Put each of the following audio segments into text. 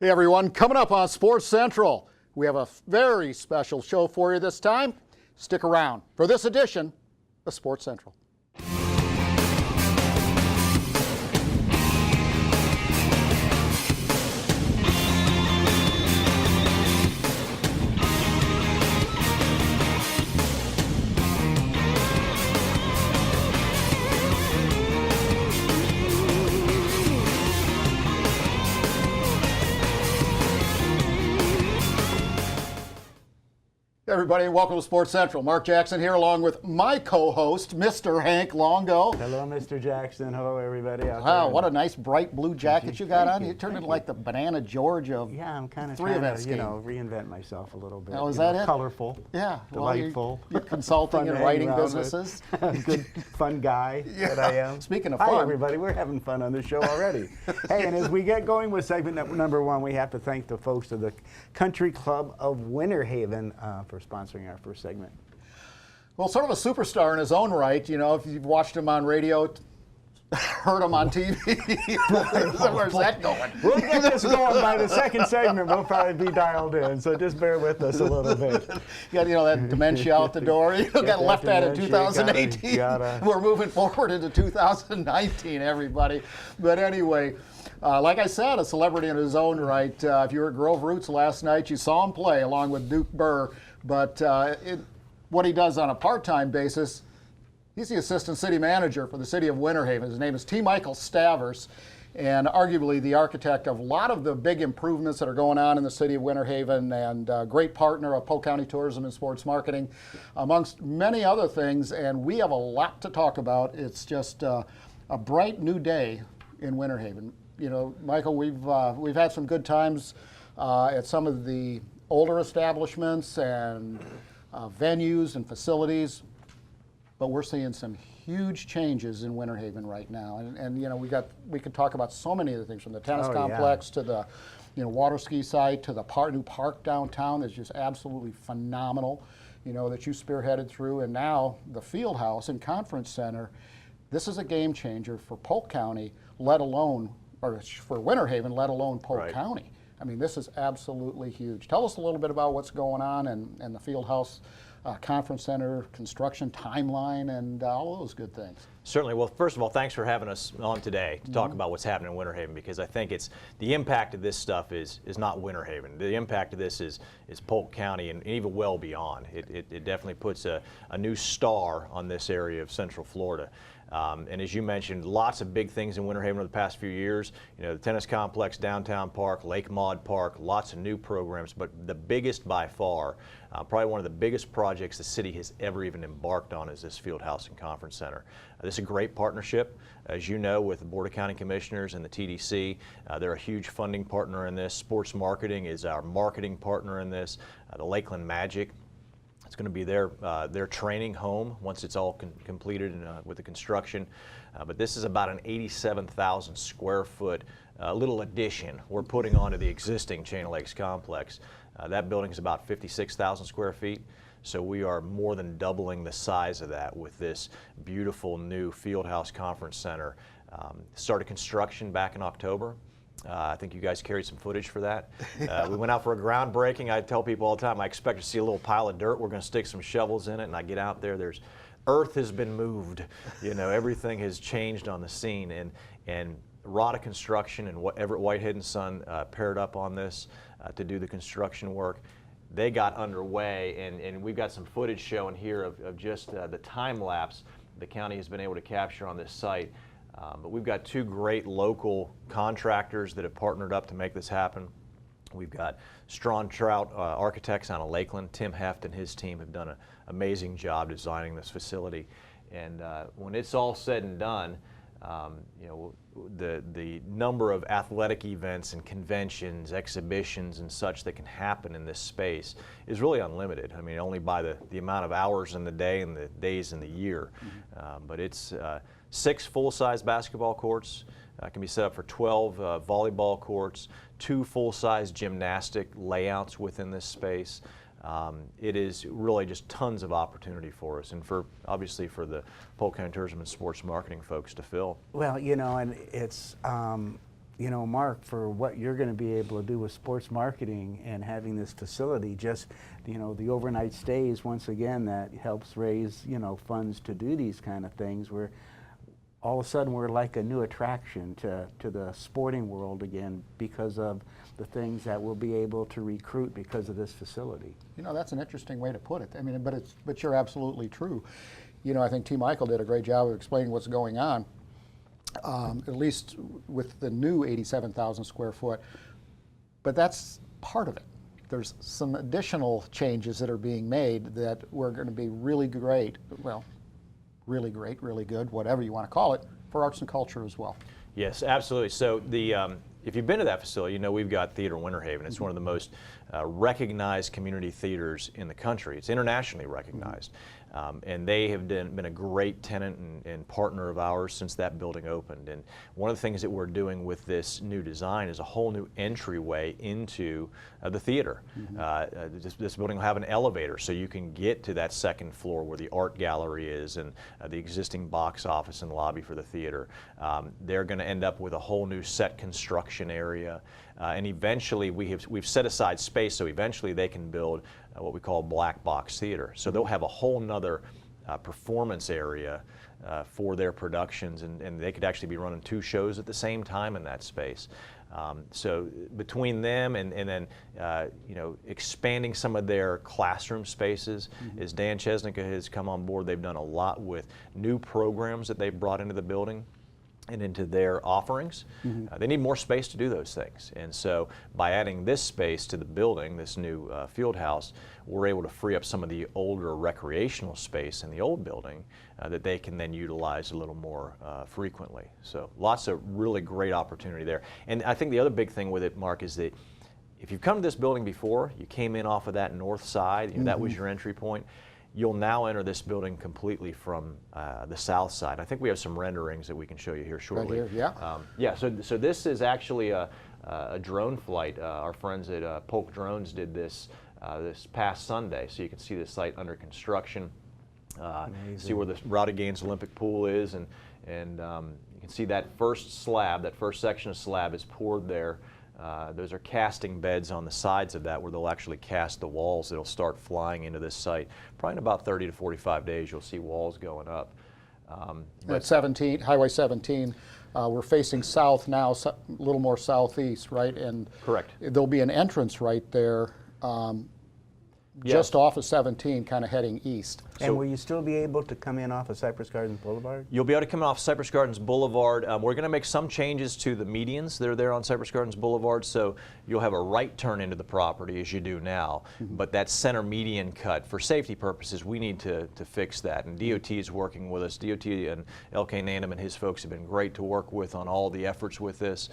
Hey everyone, coming up on Sports Central, we have a very special show for you this time. Stick around for this edition of Sports Central. Hey everybody, welcome to Sports Central. Mark Jackson here along with my co-host, Mr. Hank Longo. Hello, Mr. Jackson. Hello, everybody out Wow, there. what a nice bright blue jacket you got on. You turned into like the Banana George of I'm kind of three trying event to, scheme. Reinvent myself a little bit. Oh, is that it? Colorful. Yeah, Delightful. Well, you're consulting and writing businesses. Good, fun guy that I am. Speaking of Hi, fun. everybody. We're having fun on the show already. Hey, and as we get going with segment number one, we have to thank the folks of the Country Club of Winter Haven for sponsoring our first segment. Well, sort of a superstar in his own right. You know, if you've watched him on radio, heard him on TV, where's that going? We'll get this going by the second segment. We'll probably be dialed in, so just bear with us a little bit. You got, that dementia out the door. You got left that in 2018. We're moving forward into 2019, everybody. But anyway, like I said, a celebrity in his own right. If you were at Grove Roots last night, you saw him play along with Duke Burr. But what he does on a part-time basis, he's the assistant city manager for the city of Winter Haven. His name is T. Michael Stavres, and arguably the architect of a lot of the big improvements that are going on in the city of Winter Haven, and a great partner of Polk County Tourism and Sports Marketing, amongst many other things. And we have a lot to talk about. It's just a bright new day in Winter Haven. Michael, we've had some good times at some of the older establishments and venues and facilities, but we're seeing some huge changes in Winter Haven right now. And we could talk about so many of the things, from the tennis complex to the water ski site to the new park downtown is just absolutely phenomenal, that you spearheaded through. And now the Fieldhouse and Conference Center, this is a game changer for Polk County, let alone, or for Winter Haven, let alone Polk County. I mean, this is absolutely huge. Tell us a little bit about what's going on and the Fieldhouse Conference Center construction timeline and all those good things. Certainly. Well, first of all, thanks for having us on today to talk about what's happening in Winter Haven, because I think it's the impact of this stuff is not Winter Haven. The impact of this is Polk County and even well beyond. It definitely puts a new star on this area of Central Florida. And as you mentioned, lots of big things in Winter Haven over the past few years. The tennis complex, downtown park, Lake Maud Park, lots of new programs. But the biggest by far, probably one of the biggest projects the city has ever even embarked on, is this Fieldhouse and Conference Center. This is a great partnership, as you know, with the Board of County Commissioners and the TDC. They're a huge funding partner in this. Sports Marketing is our marketing partner in this. The Lakeland Magic. It's going to be their training home once it's all completed with the construction. But this is about an 87,000 square foot little addition we're putting onto the existing Chain of Lakes complex. That building is about 56,000 square feet. So we are more than doubling the size of that with this beautiful new Fieldhouse Conference Center. Started construction back in October. I think you guys carried some footage for that. We went out for a groundbreaking. I tell people all the time, I expect to see a little pile of dirt. We're going to stick some shovels in it, and I get out there, earth has been moved. Everything has changed on the scene, and Rada Construction and Everett Whitehead and Son paired up on this to do the construction work. They got underway, and we've got some footage showing here of just the time lapse the county has been able to capture on this site. But we've got two great local contractors that have partnered up to make this happen. We've got Strawn Trout Architects out of Lakeland. Tim Heft and his team have done an amazing job designing this facility. And when it's all said and done, the number of athletic events and conventions, exhibitions and such that can happen in this space is really unlimited. I mean, only by the amount of hours in the day and the days in the year. But it's 6 full-size basketball courts, can be set up for 12 volleyball courts, 2 full-size gymnastic layouts within this space. It is really just tons of opportunity for us, and obviously for the Polk County Tourism and Sports Marketing folks to fill. Well, and it's you know, Mark, for what you're going to be able to do with sports marketing and having this facility, just, you know, the overnight stays, once again, that helps raise, you know, funds to do these kind of things, where all of a sudden we're like a new attraction to the sporting world again because of the things that we'll be able to recruit because of this facility. You know, that's an interesting way to put it. I mean, but you're absolutely true. You know, I think T. Michael did a great job of explaining what's going on, at least with the new 87,000 square foot. But that's part of it. There's some additional changes that are being made that were going to be really great. Well, really great, really good, whatever you want to call it, for arts and culture as well. Yes, absolutely. So the if you've been to that facility, you know we've got Theater Winter Haven. It's one of the most recognized community theaters in the country. It's internationally recognized. And they have been a great tenant and partner of ours since that building opened. And one of the things that we're doing with this new design is a whole new entryway into the theater. This building will have an elevator so you can get to that second floor where the art gallery is and the existing box office and lobby for the theater. They're going to end up with a whole new set construction area. And eventually we've set aside space so eventually they can build what we call black box theater. So they'll have a whole nother performance area for their productions, and they could actually be running 2 shows at the same time in that space. So between them and then you know, expanding some of their classroom spaces, as Dan Chesnicka has come on board, they've done a lot with new programs that they've brought into the building and into their offerings. They need more space to do those things. And so by adding this space to the building, this new field house, we're able to free up some of the older recreational space in the old building that they can then utilize a little more frequently. So lots of really great opportunity there. And I think the other big thing with it, Mark, is that if you've come to this building before, you came in off of that north side, you know, that was your entry point, you'll now enter this building completely from the south side. I think we have some renderings that we can show you here shortly. Right here, yeah. Yeah, so this is actually a drone flight. Our friends at Polk Drones did this this past Sunday, so you can see the site under construction. See where the Rowdy Gaines Olympic pool is, and you can see that first slab, that first section of slab is poured there. Those are casting beds on the sides of that where they'll actually cast the walls that'll start flying into this site. Probably in about 30 to 45 days you'll see walls going up. At 17, Highway 17, we're facing south now, a little more southeast, right? And correct. There'll be an entrance right there just off of 17, kind of heading east. And will you still be able to come in off of Cypress Gardens Boulevard? You'll be able to come off Cypress Gardens Boulevard. We're going to make some changes to the medians that are there on Cypress Gardens Boulevard, so you'll have a right turn into the property as you do now. But that center median cut, for safety purposes, we need to fix that. And DOT is working with us. DOT and L.K. Nandom and his folks have been great to work with on all the efforts with this.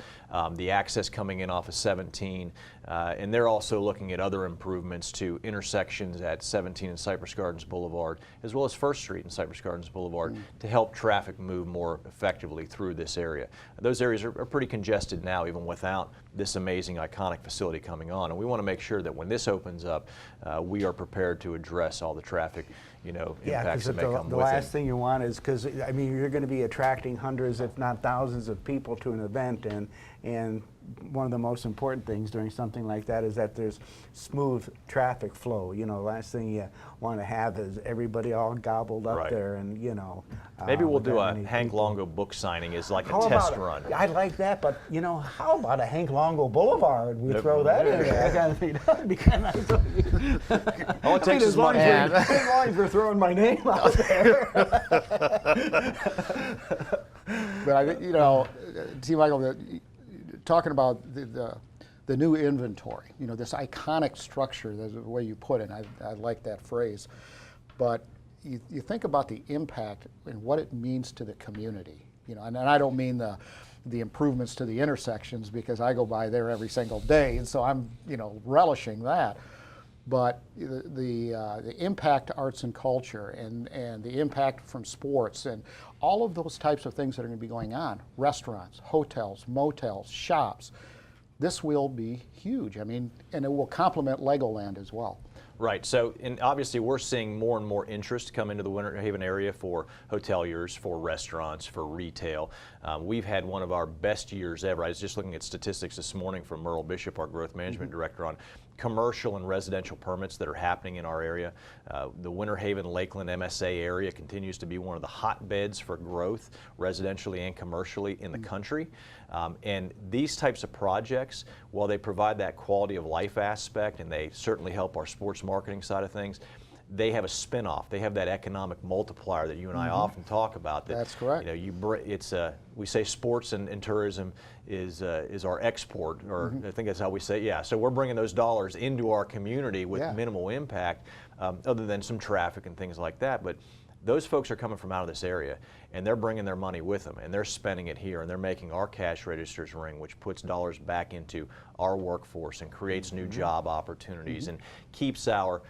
The access coming in off of 17. And they're also looking at other improvements to intersections at 17 and Cypress Gardens Boulevard, as well as First Street and Cypress Gardens Boulevard, to help traffic move more effectively through this area. Those areas are pretty congested now, even without this amazing, iconic facility coming on. And we want to make sure that when this opens up, we are prepared to address all the traffic, you know, impacts that may come with it. The last thing you want is, because I mean, you're going to be attracting hundreds, if not thousands, of people to an event, and one of the most important things during something like that is that there's smooth traffic flow. You know, last thing you want to have is everybody all gobbled up there, and you know. Maybe we'll do a Hank Longo book signing as like a test run. I like that, but you know, how about a Hank Longo Boulevard? We throw that in there. That would be kind of nice. All it takes is money. As long as we're throwing my name out there. But I think, you know, T. Michael, talking about the new inventory, you know, this iconic structure, that's the way you put it, I like that phrase. But you think about the impact and what it means to the community, you know, and I don't mean the improvements to the intersections, because I go by there every single day, and so I'm, you know, relishing that. But the impact to arts and culture and the impact from sports and all of those types of things that are going to be going on, restaurants, hotels, motels, shops, this will be huge. I mean, and it will complement Legoland as well. Right. So, and obviously, we're seeing more and more interest come into the Winter Haven area for hoteliers, for restaurants, for retail. We've had one of our best years ever. I was just looking at statistics this morning from Merle Bishop, our growth management director, on commercial and residential permits that are happening in our area. The Winter Haven Lakeland MSA area continues to be one of the hotbeds for growth, residentially and commercially, in the country. And these types of projects, while they provide that quality of life aspect and they certainly help our sports marketing side of things, they have a spin-off. They have that economic multiplier that you and I often talk about. That's correct. You know, we say sports and tourism is our export, or I think that's how we say it. Yeah. So we're bringing those dollars into our community with minimal impact, other than some traffic and things like that. But those folks are coming from out of this area, and they're bringing their money with them, and they're spending it here, and they're making our cash registers ring, which puts dollars back into our workforce and creates new job opportunities and keeps our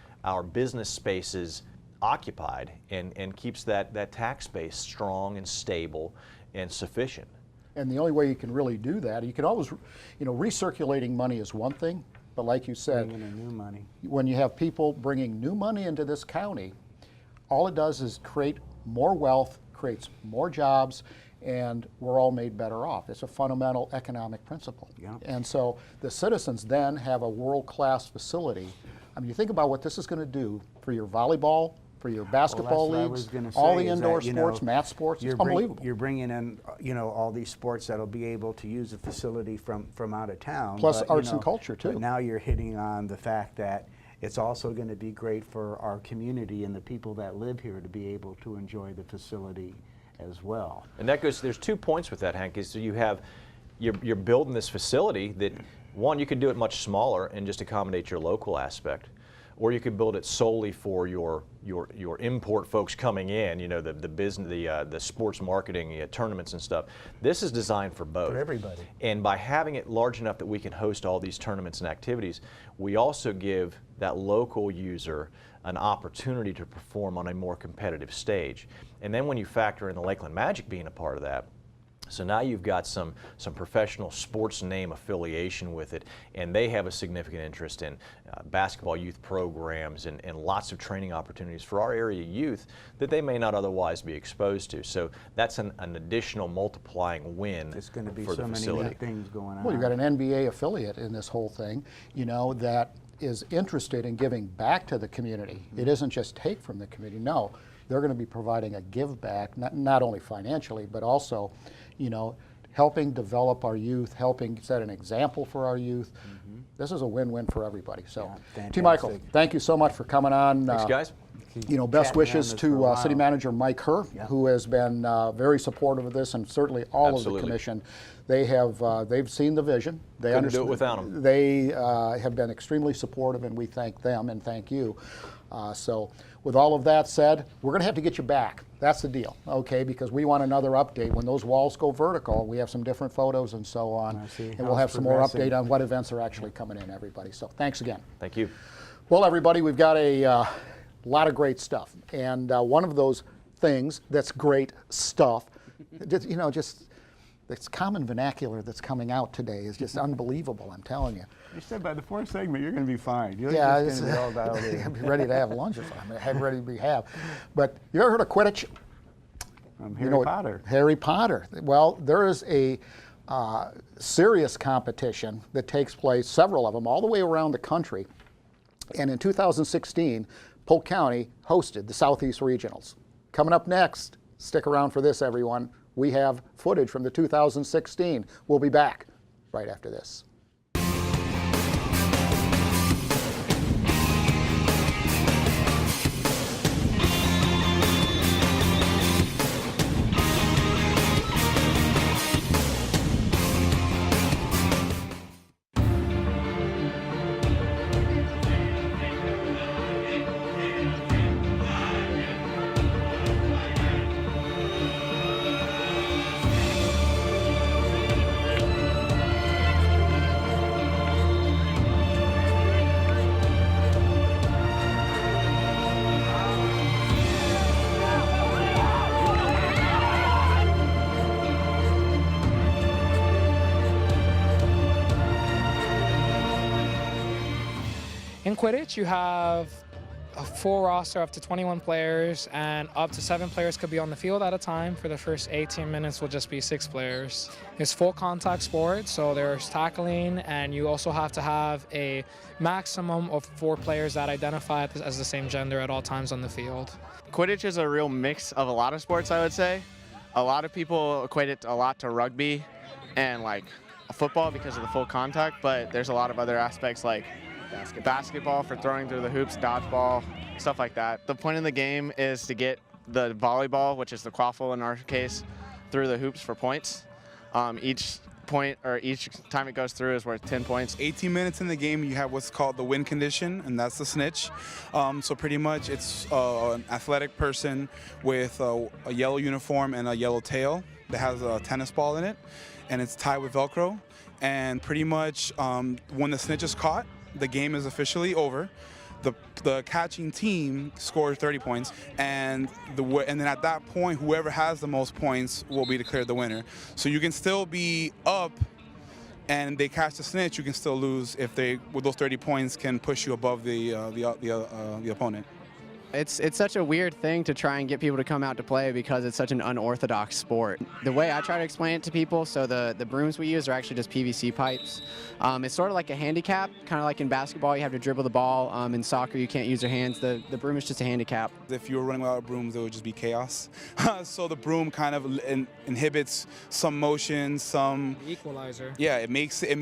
business spaces occupied and keeps that tax base strong and stable and sufficient. And the only way you can really do that, you can always, you know, recirculating money is one thing, but like you said, Bringing in new money. when you have people bringing new money into this county, all it does is create more wealth, creates more jobs, and we're all made better off. It's a fundamental economic principle. Yeah. And so the citizens then have a world-class facility. I mean, you think about what this is going to do for your volleyball, for your basketball Well, leagues, that's what I was all gonna the say, is indoor that, you sports, know, math sports. It's You're unbelievable. bringing in, you know, all these sports that'll be able to use the facility from out of town. Plus but, you arts and know, culture, too. But now you're hitting on the fact that it's also going to be great for our community and the people that live here to be able to enjoy the facility as well. And that goes, there's 2 points with that, Hank, is so you're building this facility that, one, you could do it much smaller and just accommodate your local aspect, or you could build it solely for your import folks coming in, you know, the business, the sports marketing, tournaments and stuff. This is designed for both. For everybody. And by having it large enough that we can host all these tournaments and activities, we also give that local user an opportunity to perform on a more competitive stage. And then when you factor in the Lakeland Magic being a part of that, so now you've got some professional sports name affiliation with it, and they have a significant interest in basketball youth programs and lots of training opportunities for our area youth that they may not otherwise be exposed to. So that's an additional multiplying win There's going to be for so the many facility. neat things going on. Well, you've got an NBA affiliate in this whole thing, you know, that is interested in giving back to the community. It isn't just take from the community. No, they're going to be providing a give back, not only financially, but also, you know, helping develop our youth, helping set an example for our youth. This is a win-win for everybody. So, Yeah, T. Michael, fantastic. thank you so much for coming on. Thanks, guys. You know, best Chatting wishes on this for a to while. City Manager Mike Herr, Yeah. who has been very supportive of this, and certainly all of Absolutely. the commission. They have they've seen the vision. They Couldn't do it without 'em. They have been extremely supportive, and we thank them and thank you. So, with all of that said, we're going to have to get you back. That's the deal, okay? Because we want another update when those walls go vertical. We have some different photos and so on, I see and how we'll have it's some more progressing. update on what events are actually coming in. Everybody. So, thanks again. Thank you. Well, everybody, we've got a lot of great stuff, and one of those things that's great stuff, you know, just this common vernacular that's coming out today is just unbelievable. I'm telling you. You said by the fourth segment you're going to be fine. You're Yeah, just going to be all dialed in. I'm ready to have lunch if I'm ready to be have. But you ever heard of Quidditch? Harry Potter. Harry Potter. Well, there is a serious competition that takes place, several of them, all the way around the country. And in 2016, Polk County hosted the Southeast Regionals. Coming up next, stick around for this, everyone. We have footage from the 2016. We'll be back right after this. In Quidditch, you have a full roster up to 21 players, and up to 7 players could be on the field at a time. For the first 18 minutes will just be 6 players. It's full contact sport, so there's tackling, and you also have to have a maximum of 4 players that identify as the same gender at all times on the field. Quidditch is a real mix of a lot of sports, I would say. A lot of people equate it a lot to rugby and like football because of the full contact, but there's a lot of other aspects like basketball for throwing through the hoops, dodgeball, stuff like that. The point of the game is to get the volleyball, which is the quaffle in our case, through the hoops for points. Each point or each time it goes through is worth 10 points. 18 minutes in the game, you have what's called the win condition, and that's the snitch. So pretty much it's an athletic person with a yellow uniform and a yellow tail that has a tennis ball in it, and it's tied with Velcro. And pretty much when the snitch is caught, the game is officially over. The catching team scores 30 points, and then at that point, whoever has the most points will be declared the winner. So you can still be up, and they catch the snitch. You can still lose if they, with those 30 points, can push you above the opponent. It's such a weird thing to try and get people to come out to play because it's such an unorthodox sport. The way I try to explain it to people, so the brooms we use are actually just PVC pipes. It's sort of like a handicap, kind of like in basketball you have to dribble the ball. In soccer you can't use your hands. The broom is just a handicap. If you were running without brooms, it would just be chaos. So the broom kind of inhibits some motion, some Equalizer. Yeah, it makes it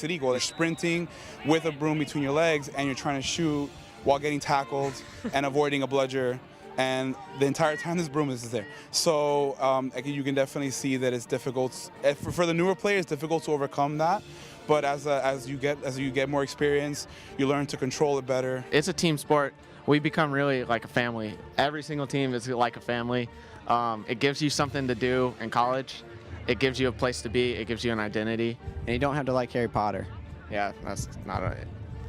equal. You're sprinting with a broom between your legs, and you're trying to shoot while getting tackled and avoiding a bludger, and the entire time this broom is there. So you can definitely see that it's difficult for the newer players. It's difficult to overcome that, but as you get more experience, you learn to control it better. It's a team sport. We become really like a family. Every single team is like a family. It gives you something to do in college. It gives you a place to be. It gives you an identity. And you don't have to like Harry Potter. Yeah, that's not a.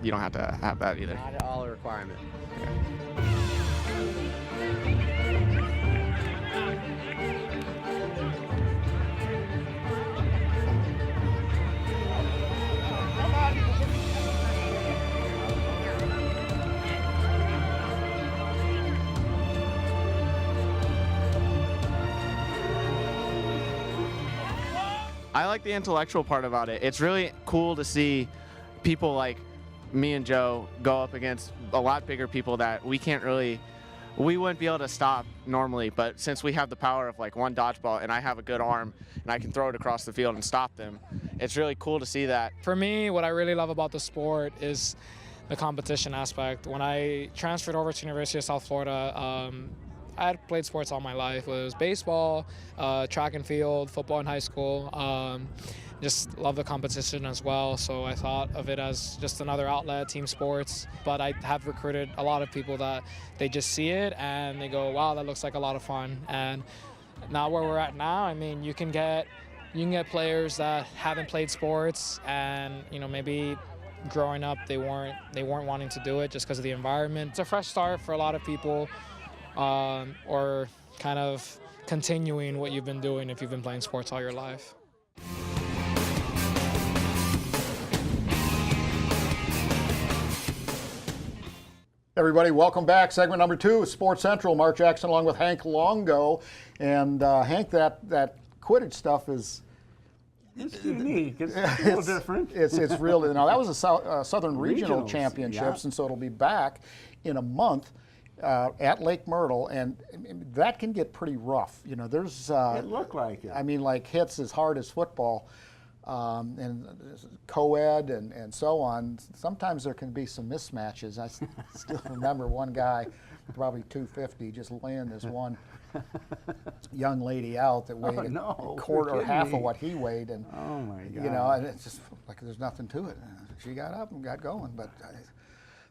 You don't have to have that either. Not at all a requirement. I like the intellectual part about it. It's really cool to see people like me and Joe go up against a lot bigger people that we wouldn't be able to stop normally, but since we have the power of like one dodgeball and I have a good arm and I can throw it across the field and stop them, it's really cool to see that. For me, what I really love about the sport is the competition aspect. When I transferred over to University of South Florida, I had played sports all my life. It was baseball, track and field, football in high school. Just love the competition as well, so I thought of it as just another outlet, team sports. But I have recruited a lot of people that they just see it and they go, wow, that looks like a lot of fun. And now where we're at now, I mean, you can get players that haven't played sports and maybe growing up they weren't wanting to do it just because of the environment. It's a fresh start for a lot of people, or kind of continuing what you've been doing if you've been playing sports all your life. Everybody, welcome back. Segment number 2 is Sports Central. Mark Jackson along with Hank Longo. And Hank, that Quidditch stuff is... It's unique. It's a little different. It's really... Now, that was a Southern Regional Championships, yeah. and so it'll be back in a month at Lake Myrtle, and that can get pretty rough. There's... It looked like it. I mean, like hits as hard as football. And co-ed and so on. Sometimes there can be some mismatches. I still remember one guy, probably 250, just laying this one young lady out that weighed a quarter or half of what he weighed, and oh my God. And it's just like there's nothing to it. She got up and got going, but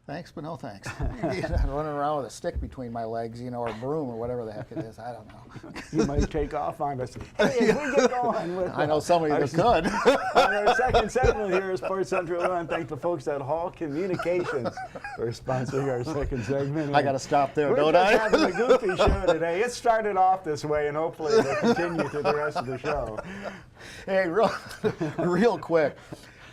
thanks, but no thanks. Running around with a stick between my legs, or a broom or whatever the heck it is. I don't know. You might take off on us. Hey, as we get going with I know somebody that could. On our second segment here at Sports Central, I want to thank the folks at Hall Communications for sponsoring our second segment. I got to stop there, don't I? We're just having a goofy show today. It started off this way, and hopefully it'll continue through the rest of the show. Hey, real quick.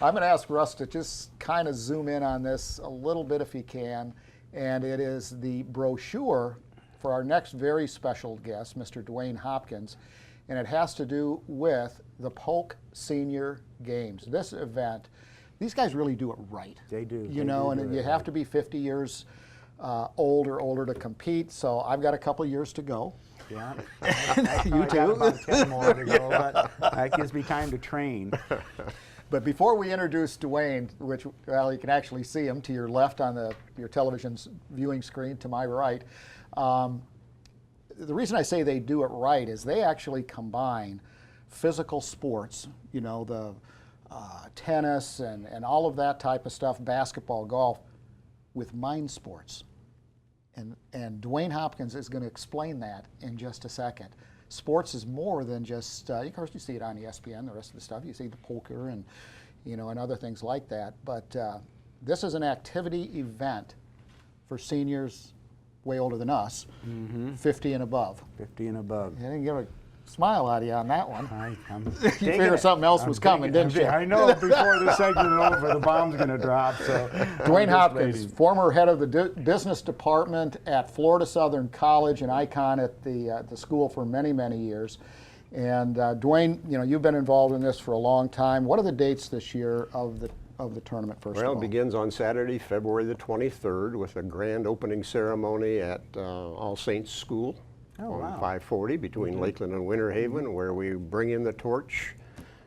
I'm going to ask Russ to just kind of zoom in on this a little bit if he can. And it is the brochure for our next very special guest, Mr. Duane Hopkins. And it has to do with the Polk Senior Games. This event, these guys really do it right. They do. You know, and you have to be 50 years old or older to compete. So I've got a couple years to go. Yeah. You I too. got about 10 more to go, but that gives me time to train. But before we introduce Duane, which, well, you can actually see him to your left on your television's viewing screen, to my right. The reason I say they do it right is they actually combine physical sports, you know, the tennis and all of that type of stuff, basketball, golf, with mind sports. And Duane Hopkins is going to explain that in just a second. Sports is more than just, of course you see it on ESPN, the rest of the stuff. You see the poker and, you know, and other things like that. But this is an activity event for seniors way older than us, 50 and above. 50 and above. I didn't get a smile out of you on that one. I'm You figured something else was coming, didn't you? I know before the segment is over, the bomb's going to drop. So Duane Hopkins, former head of the business department at Florida Southern College, an icon at the school for many, many years. And Duane, you know, you've been involved in this for a long time. What are the dates this year of the tournament, first of all? Well, it begins on Saturday, February the 23rd, with a grand opening ceremony at All Saints School on 540 between Lakeland and Winter Haven, where we bring in the torch,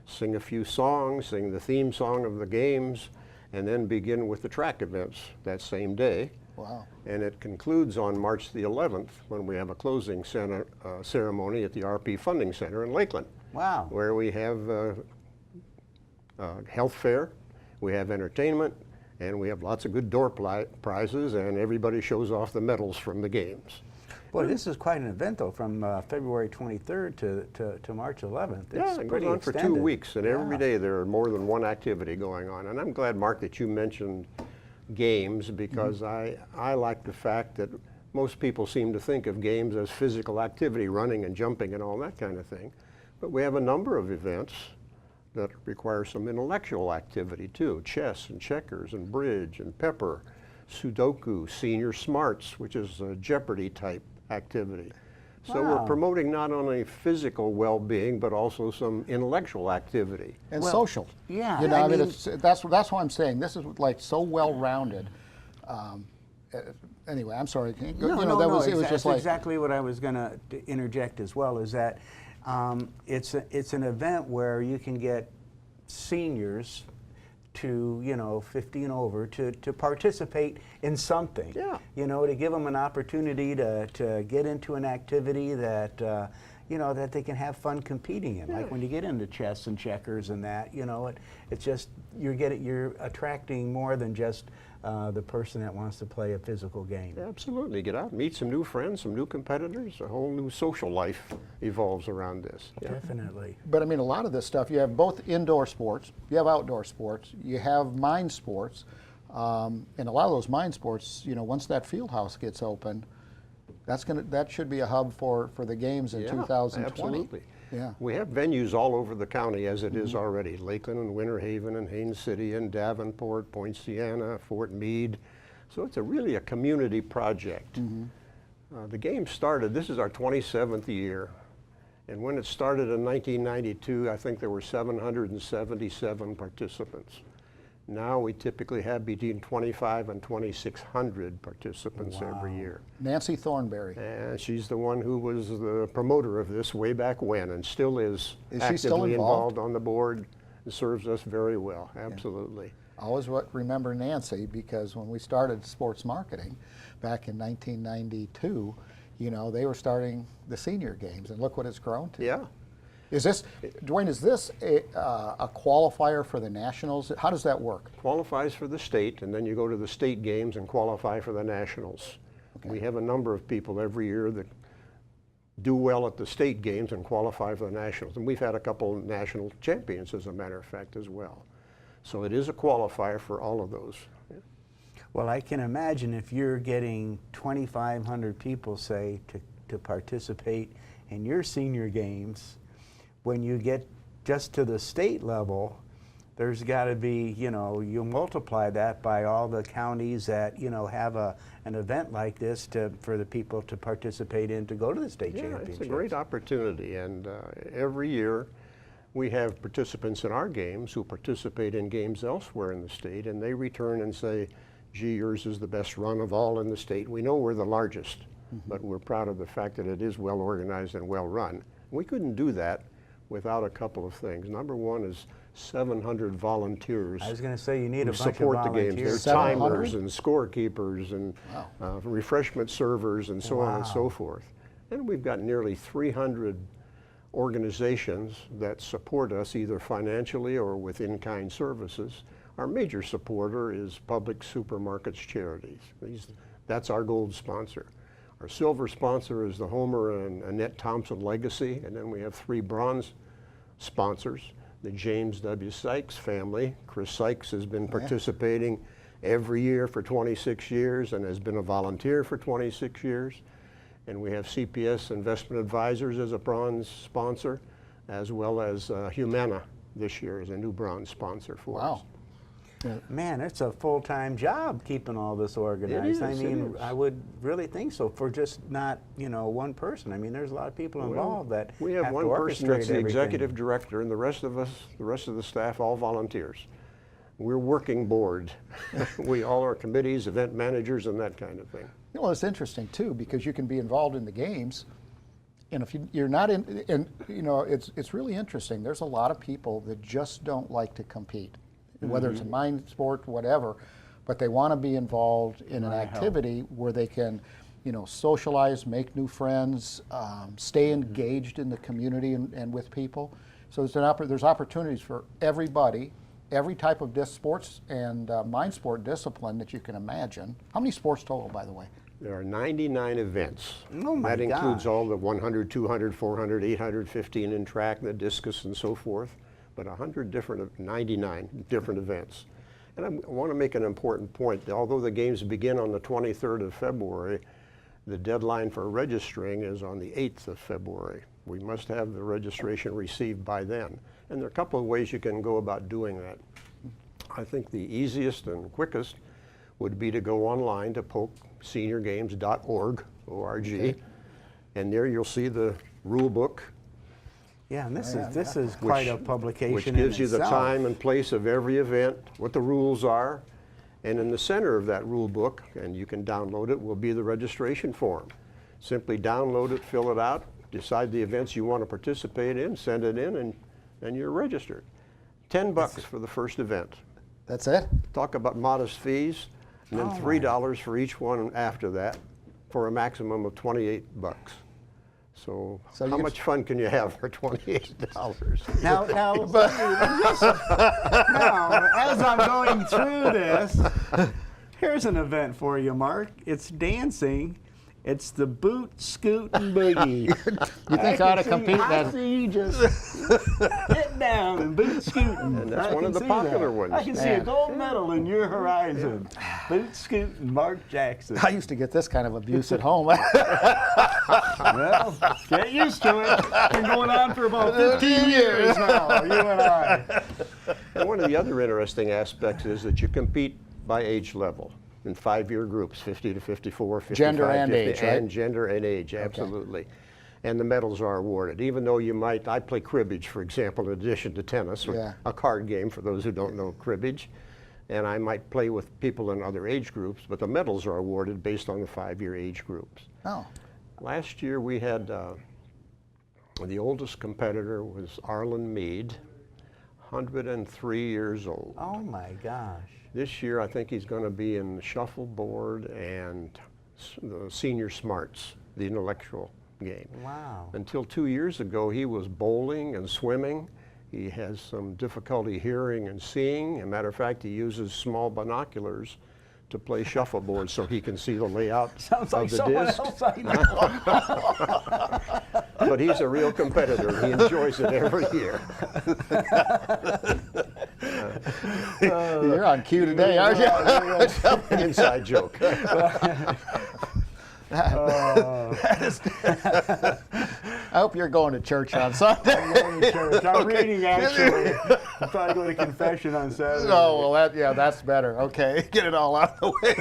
sing a few songs, sing the theme song of the games, and then begin with the track events that same day. Wow. And it concludes on March the 11th when we have a closing ceremony at the RP Funding Center in Lakeland. Wow. Where we have health fair, we have entertainment, and we have lots of good door prizes, and everybody shows off the medals from the games. Well, this is quite an event, though, from February 23rd to March 11th. Yeah, it goes on for 2 weeks, and every day there are more than one activity going on. And I'm glad, Mark, that you mentioned games, because I like the fact that most people seem to think of games as physical activity, running and jumping and all that kind of thing. But we have a number of events that require some intellectual activity too: chess and checkers and bridge and pepper, Sudoku, senior smarts, which is a Jeopardy type activity. So we're promoting not only physical well-being, but also some intellectual activity. And social. Yeah. You know, I mean, that's why I'm saying this is like so well-rounded. Anyway, I'm sorry. It was just like exactly what I was going to interject as well. Is that it's an event where you can get seniors to, you know, 50 and over to participate in something. Yeah. You know, to give them an opportunity to get into an activity that you know, that they can have fun competing in. Like when you get into chess and checkers and that, you know, it's just you're attracting more than just the person that wants to play a physical game. Absolutely. Get out, meet some new friends, some new competitors. A whole new social life evolves around this. Yeah. Definitely. But I mean, a lot of this stuff, you have both indoor sports, you have outdoor sports, you have mind sports, and a lot of those mind sports, you know, once that Fieldhouse gets open, that should be a hub for the games in 2020. Absolutely. Yeah. We have venues all over the county as it is already: Lakeland and Winter Haven and Haines City and Davenport, Point Siena, Fort Meade. So it's really a community project. The game started, this is our 27th year. And when it started in 1992, I think there were 777 participants. Now we typically have between 25 and 2,600 participants every year. Nancy Thornberry. And she's the one who was the promoter of this way back when, and still is she actively still involved on the board and serves us very well. Absolutely. I always remember Nancy, because when we started sports marketing back in 1992, you know, they were starting the senior games, and look what it's grown to. Yeah. Is this, Duane, is this a qualifier for the nationals? How does that work? Qualifies for the state, and then you go to the state games and qualify for the nationals. Okay. We have a number of people every year that do well at the state games and qualify for the nationals. And we've had a couple national champions, as a matter of fact, as well. So it is a qualifier for all of those. Yeah. Well, I can imagine if you're getting 2,500 people, say, to participate in your senior games, when you get just to the state level, there's got to be, you know, you multiply that by all the counties that, you know, have an event like this for the people to participate in to go to the state championships. It's a great opportunity, and every year we have participants in our games who participate in games elsewhere in the state, and they return and say, gee, yours is the best run of all in the state. We know we're the largest, but we're proud of the fact that it is well organized and well run. We couldn't do that without a couple of things. Number one is 700 volunteers. I was going to say, you need a bunch of support the volunteers. games. There are timers and scorekeepers and refreshment servers and so on and so forth. And we've got nearly 300 organizations that support us either financially or with in-kind services. Our major supporter is Public Supermarkets Charities. That's our gold sponsor. Our silver sponsor is the Homer and Annette Thompson Legacy, and then we have 3 bronze sponsors. The James W. Sykes family. Chris Sykes has been participating every year for 26 years and has been a volunteer for 26 years. And we have CPS Investment Advisors as a bronze sponsor, as well as Humana this year as a new bronze sponsor for us. Man, it's a full-time job keeping all this organized. It is, I mean, I would really think so for just not, you know, one person. I mean, there's a lot of people involved that we have to one person that's the orchestrate executive director, and the rest of us, the rest of the staff, all volunteers. We're working board. We all are committees, event managers, and that kind of thing. Well, it's interesting too, because you can be involved in the games, and if you're not in, and you know, it's really interesting. There's a lot of people that just don't like to compete, whether it's a mind sport, whatever, but they want to be involved in an activity where they can, you know, socialize, make new friends, stay engaged in the community and with people. So there's opportunities for everybody, every type of sports and mind sport discipline that you can imagine. How many sports total, by the way? There are 99 events. Oh my that includes gosh. all the 100, 200, 400, 800, 15 in track, the discus and so forth, but 99 different events. And I want to make an important point. Although the games begin on the 23rd of February, the deadline for registering is on the 8th of February. We must have the registration received by then. And there are a couple of ways you can go about doing that. I think the easiest and quickest would be to go online to polkseniorgames.org, O-R-G, and there you'll see the rule book. Yeah, and this is quite a publication Which gives you the itself. time and place of every event, what the rules are, and in the center of that rule book, and you can download it, will be the registration form. Simply download it, fill it out, decide the events you want to participate in, send it in, and you're registered. $10 for the first event. That's it? Talk about modest fees, and then $3 for each one after that, for a maximum of $28. So how much fun can you have for $28? Now, as I'm going through this, here's an event for you, Mark. It's dancing. It's the boot, scoot, and boogie. You think I ought to compete in that? I see you just get down and boot, scoot, And that's one of the popular ones. I can see a gold medal in your horizon. Boot, scoot, and Mark Jackson. I used to get this kind of abuse at home. Well, get used to it. Been going on for about 15 years now, you and I. And one of the other interesting aspects is that you compete by age level in 5-year groups, 50 to 54, 55, Gender and 50, age, right? And gender and age, absolutely. And the medals are awarded. Even though you might, I play cribbage, for example, in addition to tennis, or a card game for those who don't know cribbage. And I might play with people in other age groups, but the medals are awarded based on the 5-year age groups. Oh. Last year we had, the oldest competitor was Arlen Mead, 103 years old. Oh my gosh. This year I think he's going to be in the shuffleboard and the senior smarts, the intellectual game. Wow. Until 2 years ago he was bowling and swimming. He has some difficulty hearing and seeing. As a matter of fact, he uses small binoculars to play shuffleboard so he can see the layout Sounds like of the someone disc. else I know. But he's a real competitor. He enjoys it every year. You're on cue today, aren't you? Inside joke. I hope you're going to church on Sunday. I'm going to church. I'm reading, actually. I'm probably going to confession on Saturday. Oh, well, that's better. Okay, get it all out of the way.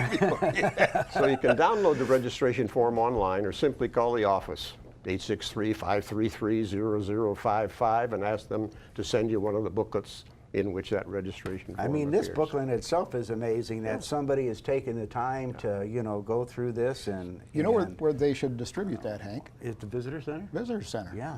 So you can download the registration form online or simply call the office, 863-533-0055, and ask them to send you one of the booklets in which that registration form I mean, this appears. booklet in itself is amazing that somebody has taken the time to, go through this. And You know where they should distribute that, Hank? Is the visitor center? Visitor Center. Yeah.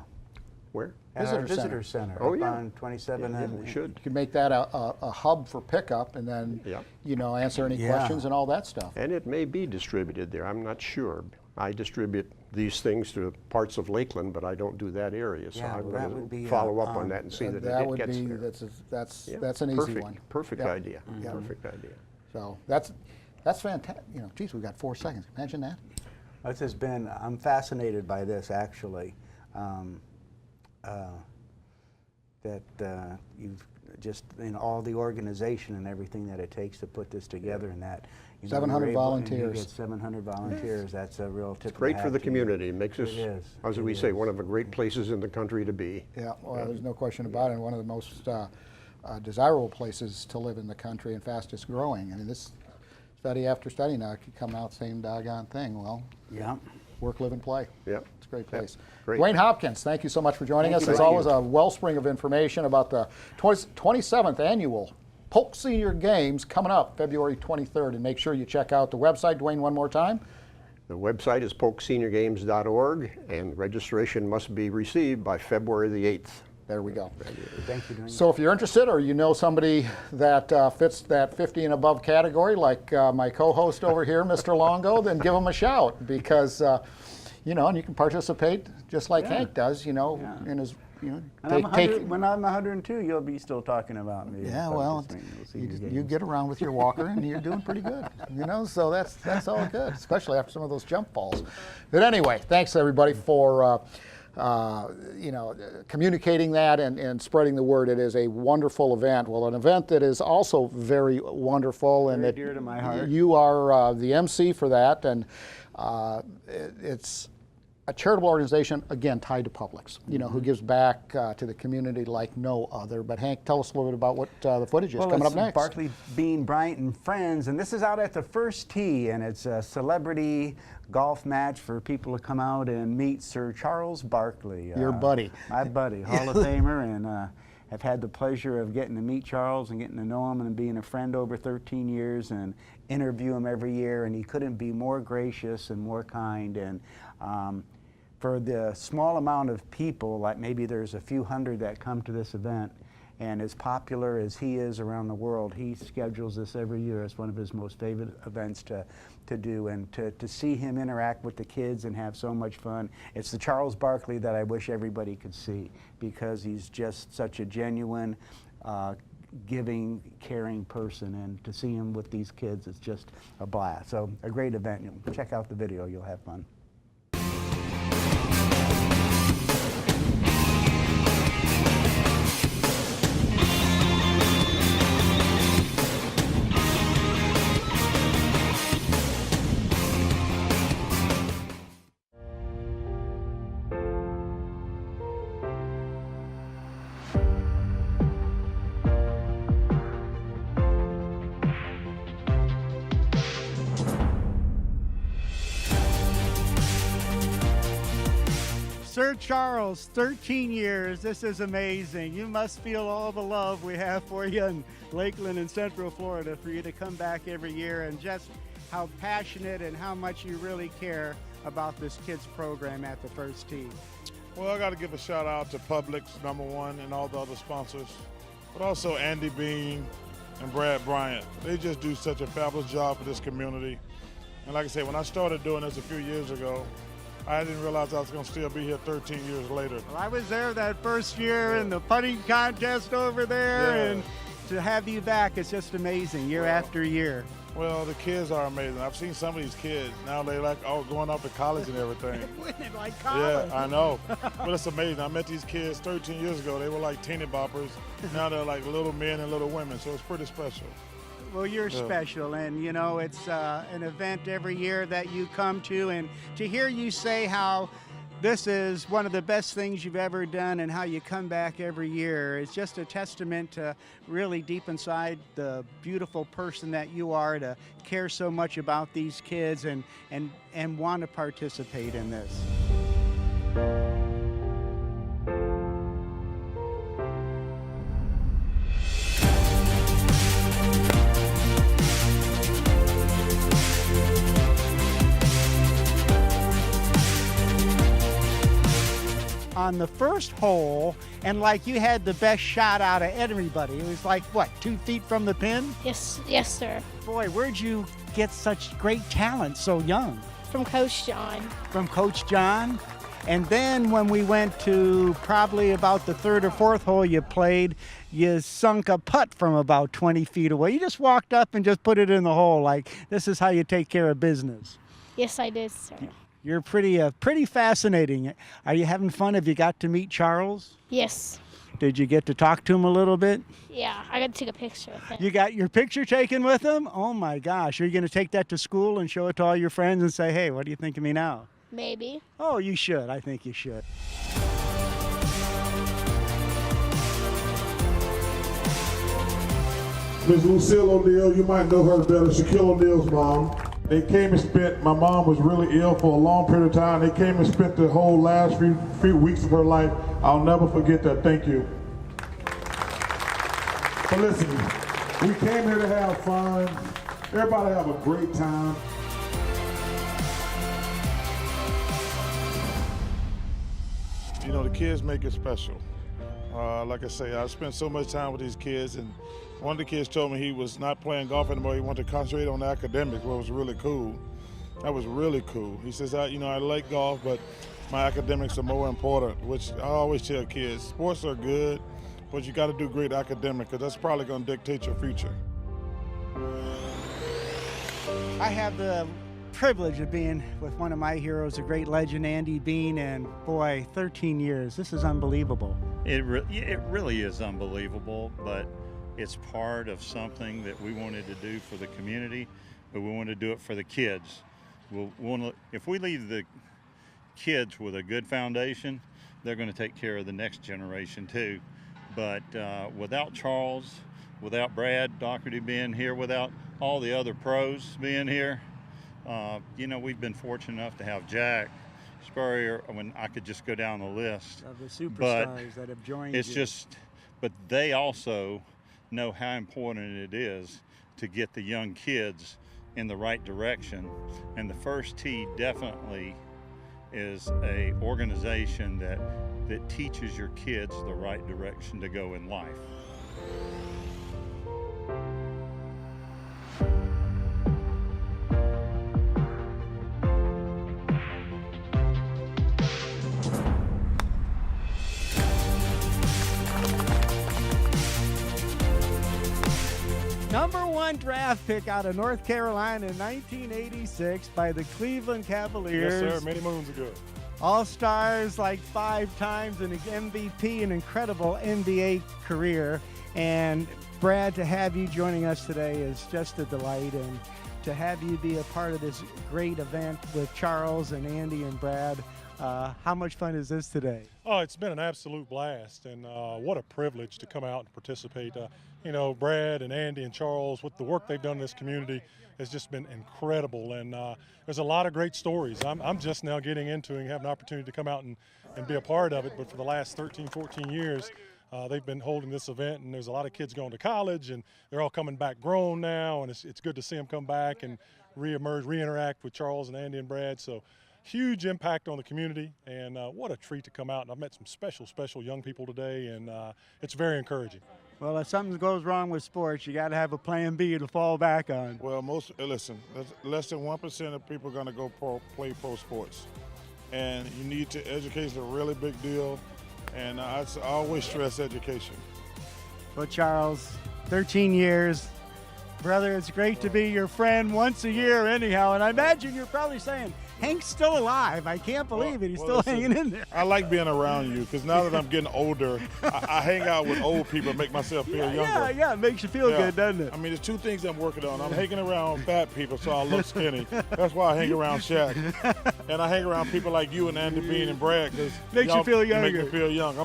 Where? At our Visitor visitor center. Oh, up yeah. on 27 Yeah, and we should. You can make that a hub for pickup and then, answer any questions and all that stuff. And it may be distributed there. I'm not sure. I distribute these things to parts of Lakeland, but I don't do that area. So Yeah, I'm that going would be, to follow up on that and see that it would gets be, there. that's Yeah, an easy perfect, one. Perfect Yep. idea. Perfect idea. So that's fantastic. Geez, we've got 4 seconds. Imagine that. This has been, I'm fascinated by this, actually. That you've just, all the organization and everything that it takes to put this together, and that 700 you volunteers. get 700 volunteers. That's a real tip. Great for the community. It makes us, It is. as we say, one of the great places in the country to be. Yeah, well, there's no question about it. And one of the most desirable places to live in the country and fastest growing. I mean, this study after study now could come out same doggone thing. Well, Yeah. work, live, and play. Yep. It's a great place. Great. Duane Hopkins, thank you so much for joining us. Thank As you. always, a wellspring of information about the 27th annual Polk Senior Games coming up February 23rd. And make sure you check out the website. Duane, one more time. The website is polkseniorgames.org, and registration must be received by February the 8th. There we go. Thank you, Duane. So if you're interested or you know somebody that fits that 50 and above category, like my co-host over here, Mr. Longo, then give them a shout because, and you can participate just like Hank does, in his, And when I'm 102, you'll be still talking about me. Yeah, well, you get around with your walker and you're doing pretty good, so that's all good, especially after some of those jump balls. But anyway, thanks everybody for communicating that and spreading the word. It is a wonderful event. Well, an event that is also very wonderful, and Very that dear to my heart. you are the MC for that, and it's a charitable organization, again, tied to Publix, who gives back to the community like no other. But Hank, tell us a little bit about what the footage is coming up next. Barkley, Bean, Bryant, and Friends, and this is out at the First Tee, and it's a celebrity golf match for people to come out and meet Sir Charles Barkley. Your buddy. My buddy, Hall of Famer, and I've had the pleasure of getting to meet Charles and getting to know him and being a friend over 13 years and interview him every year, and he couldn't be more gracious and more kind. And for the small amount of people, like maybe there's a few hundred that come to this event, and as popular as he is around the world, he schedules this every year as one of his most favorite events to do, and to see him interact with the kids and have so much fun. It's the Charles Barkley that I wish everybody could see, because he's just such a genuine, giving, caring person, and to see him with these kids, it's just a blast. So a great event. Check out the video, you'll have fun. Sir Charles, 13 years. This is amazing. You must feel all the love we have for you in Lakeland and Central Florida for you to come back every year, and just how passionate and how much you really care about this kids program at the First Tee. Well, I got to give a shout out to Publix, #1, and all the other sponsors, but also Andy Bean and Brad Bryant. They just do such a fabulous job for this community. And like I said, when I started doing this a few years ago, I didn't realize I was going to still be here 13 years later. Well, I was there that first year in the putting contest over there, and to have you back, it's just amazing year after year. Well, the kids are amazing. I've seen some of these kids. Now they like going off to college and everything. Winning like college. Yeah, I know. But it's amazing. I met these kids 13 years ago. They were like teeny boppers. Now they're like little men and little women, so it's pretty special. Well, you're special, and it's an event every year that you come to, and to hear you say how this is one of the best things you've ever done, and how you come back every year. It's just a testament to really deep inside the beautiful person that you are, to care so much about these kids and want to participate in this. On the first hole, and like you had the best shot out of everybody. It was like, what, 2 feet from the pin? Yes, sir. Boy, where'd you get such great talent so young? From Coach John. From Coach John? And then when we went to probably about the 3rd or 4th hole you played, you sunk a putt from about 20 feet away. You just walked up and just put it in the hole, like this is how you take care of business. Yes, I did, sir. You're pretty fascinating. Are you having fun? Have you got to meet Charles? Yes. Did you get to talk to him a little bit? Yeah, I got to take a picture with him. You got your picture taken with him? Oh my gosh. Are you going to take that to school and show it to all your friends and say, hey, what do you think of me now? Maybe. Oh, you should. I think you should. Miss Lucille O'Neal, you might know her better, Shaquille O'Neal's mom. They came and spent, my mom was really ill for a long period of time. They came and spent the whole last few weeks of her life. I'll never forget that. Thank you. But listen, we came here to have fun. Everybody have a great time. You know, the kids make it special. Like I say, I spent so much time with these kids, and one of the kids told me he was not playing golf anymore. He wanted to concentrate on the academics, which was really cool. That was really cool. He says, I like golf, but my academics are more important, which I always tell kids. Sports are good, but you got to do great academic, because that's probably going to dictate your future. I have the privilege of being with one of my heroes, a great legend, Andy Bean, and boy, 13 years. This is unbelievable. It really is unbelievable, but it's part of something that we wanted to do for the community, but we want to do it for the kids. If we leave the kids with a good foundation, they're going to take care of the next generation too. But without Charles, without Brad Doherty being here, without all the other pros being here, we've been fortunate enough to have Jack Spurrier. When I could just go down the list of the superstars that have joined. But they also know how important it is to get the young kids in the right direction. And the First Tee definitely is an organization that teaches your kids the right direction to go in life. #1 draft pick out of North Carolina in 1986 by the Cleveland Cavaliers. Yes, sir, many moons ago. All-Stars like 5 times, an MVP, an incredible NBA career. And Brad, to have you joining us today is just a delight, and to have you be a part of this great event with Charles and Andy and Brad. How much fun is this today? Oh, it's been an absolute blast, and what a privilege to come out and participate. Brad and Andy and Charles, with the work they've done in this community, has just been incredible, and there's a lot of great stories. I'm just now getting into and have an opportunity to come out and be a part of it, but for the last 13, 14 years, they've been holding this event, and there's a lot of kids going to college, and they're all coming back grown now, and it's good to see them come back and reemerge, re-interact with Charles and Andy and Brad. So huge impact on the community, and what a treat to come out. And I've met some special young people today, and it's very encouraging. Well, if something goes wrong with sports, you got to have a plan B to fall back on. Well, less than 1% of people are going to go play pro sports. And you need to, education's a really big deal, and I always stress education. Well, Charles, 13 years. Brother, it's great to be your friend once a year anyhow, and I imagine you're probably saying, Hank's still alive. I can't believe it. He's still listen, hanging in there. I like being around you because now that I'm getting older, I hang out with old people and make myself feel younger. Yeah, it makes you feel good, doesn't it? I mean, there's two things I'm working on. I'm hanging around fat people so I look skinny. That's why I hang around Shaq. And I hang around people like you and Andy Bean and Brad because Makes you feel younger. Make me feel young.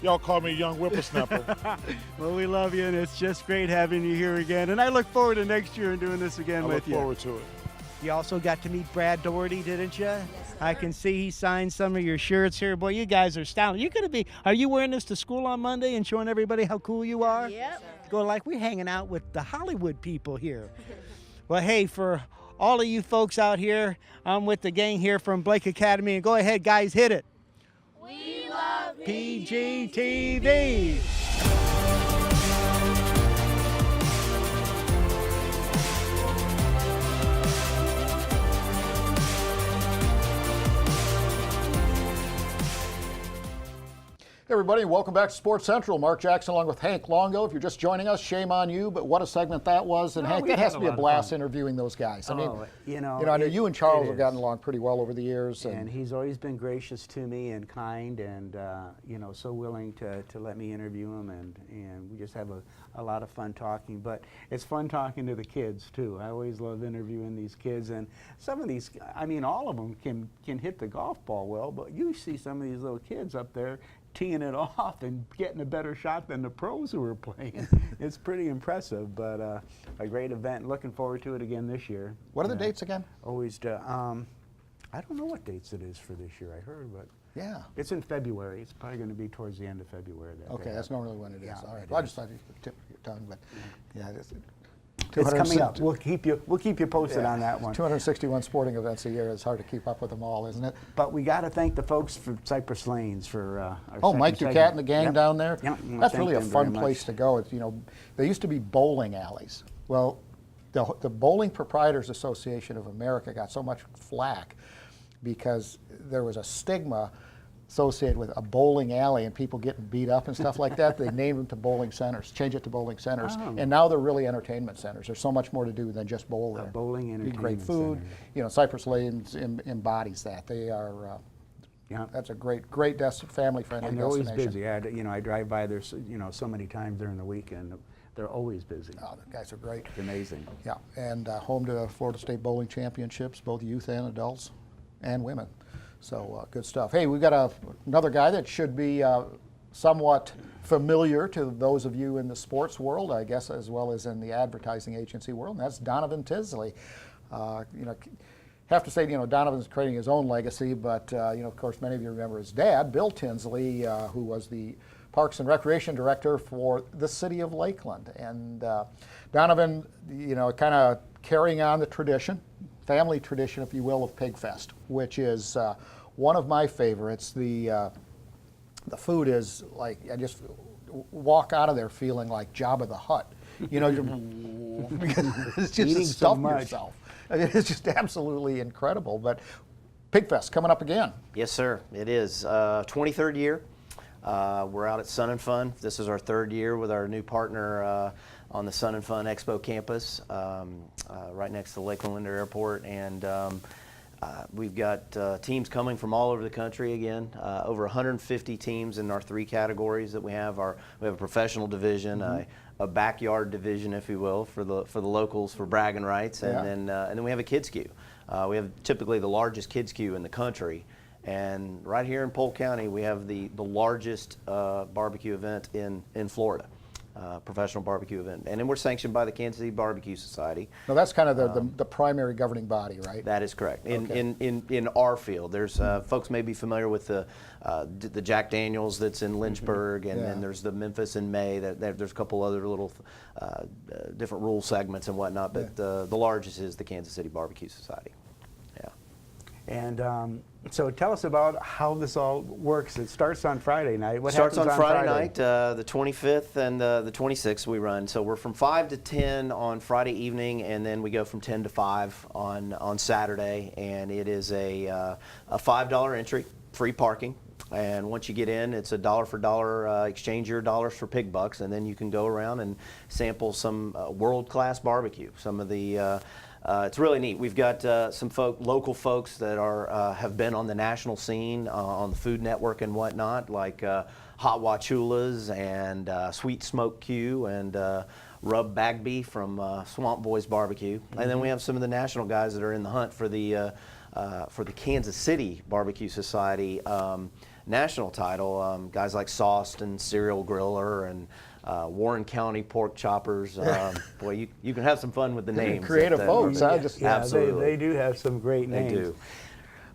Y'all call me a young whippersnapper. Well, we love you, and it's just great having you here again. And I look forward to next year and doing this again with you. I look forward to it. You also got to meet Brad Doherty, didn't you? Yes, I can see he signed some of your shirts here. Boy, you guys are styling. Are you wearing this to school on Monday and showing everybody how cool you are? Yep. Going like we're hanging out with the Hollywood people here. Well, hey, for all of you folks out here, I'm with the gang here from Blake Academy. And go ahead, guys, hit it. We love PGTV. Hey everybody, welcome back to Sports Central. Mark Jackson along with Hank Longo. If you're just joining us, shame on you, but what a segment that was. And Hank, that has to be a blast interviewing those guys. I mean, I know you and Charles have gotten along pretty well over the years. And he's always been gracious to me and kind and, so willing to let me interview him. And we just have a lot of fun talking. But it's fun talking to the kids, too. I always love interviewing these kids. And some of these, all of them can hit the golf ball well, but you see some of these little kids up there teeing it off and getting a better shot than the pros who were playing. It's pretty impressive, but a great event. Looking forward to it again this year. What are the dates again? Always, I don't know what dates it is for this year, I heard, but yeah, it's in February. It's probably going to be towards the end of February. Okay, that's normally when it is. Yeah, all right. Well, I just thought you could tip your tongue, but yeah, it's coming up. We'll keep you posted on that one. 261 sporting events a year. It's hard to keep up with them all, isn't it? But we got to thank the folks for Cypress Lanes for our Mike Ducat and the gang down there. Yep. That's really a fun place to go. It's, they used to be bowling alleys. Well, the Bowling Proprietors Association of America got so much flack because there was a stigma associated with a bowling alley and people getting beat up and stuff like that. They named them to bowling centers, change it to bowling centers, and now they're really entertainment centers. There's so much more to do than just bowl there. Bowling entertainment great food. Center. Cypress Lanes embodies that. They are. That's a great family-friendly destination. And they're always busy. I drive by there, so many times during the weekend. They're always busy. Oh, the guys are great. It's amazing. Yeah, and home to Florida State Bowling Championships, both youth and adults, and women. So good stuff. Hey, we've got another guy that should be somewhat familiar to those of you in the sports world, I guess, as well as in the advertising agency world, and that's Donovan Tinsley. Have to say, Donovan's creating his own legacy, but, of course, many of you remember his dad, Bill Tinsley, who was the Parks and Recreation Director for the city of Lakeland. And Donovan, kind of carrying on the tradition, family tradition, if you will, of Pigfest, which is one of my favorites. The food is like, I just walk out of there feeling like Jabba the Hutt. It's just eating stuff so much. yourself. I mean, it's just absolutely incredible. But Pigfest coming up again. Yes, sir. It is 23rd year. We're out at Sun and Fun. This is our 3rd year with our new partner on the Sun and Fun Expo campus, right next to the Lakeland Airport, and we've got teams coming from all over the country again. Over 150 teams in our 3 categories that we have. We have a professional division, a backyard division, if you will, for the locals for bragging rights, and then we have a kids queue. We have typically the largest kids queue in the country. And right here in Polk County, we have the largest barbecue event in Florida, professional barbecue event. And then we're sanctioned by the Kansas City Barbecue Society. Now that's kind of the primary governing body, right? That is correct. Okay. In our field, there's folks may be familiar with the Jack Daniels that's in Lynchburg, and then there's the Memphis in May. There's a couple other little different rule segments and whatnot, but the largest is the Kansas City Barbecue Society. Yeah. And so tell us about how this all works. It starts on Friday night. What starts happens on Friday night, the 25th and the 26th we run. So we're from 5 to 10 on Friday evening, and then we go from 10 to 5 on Saturday. And it is a $5 entry, free parking. And once you get in, it's a dollar for dollar, exchange your dollars for pig bucks, and then you can go around and sample some world-class barbecue. Some of the it's really neat. We've got some local folks that have been on the national scene on the Food Network and whatnot, like Hot Wachulas and Sweet Smoke Q and Rub Bagby from Swamp Boys Barbecue. And then we have some of the national guys that are in the hunt for the Kansas City Barbecue Society national title. Guys like Sauced and Serial Griller and Warren County Pork Choppers. Boy, you can have some fun with the names. Creative folks, huh? Absolutely. They do have some great names. They do.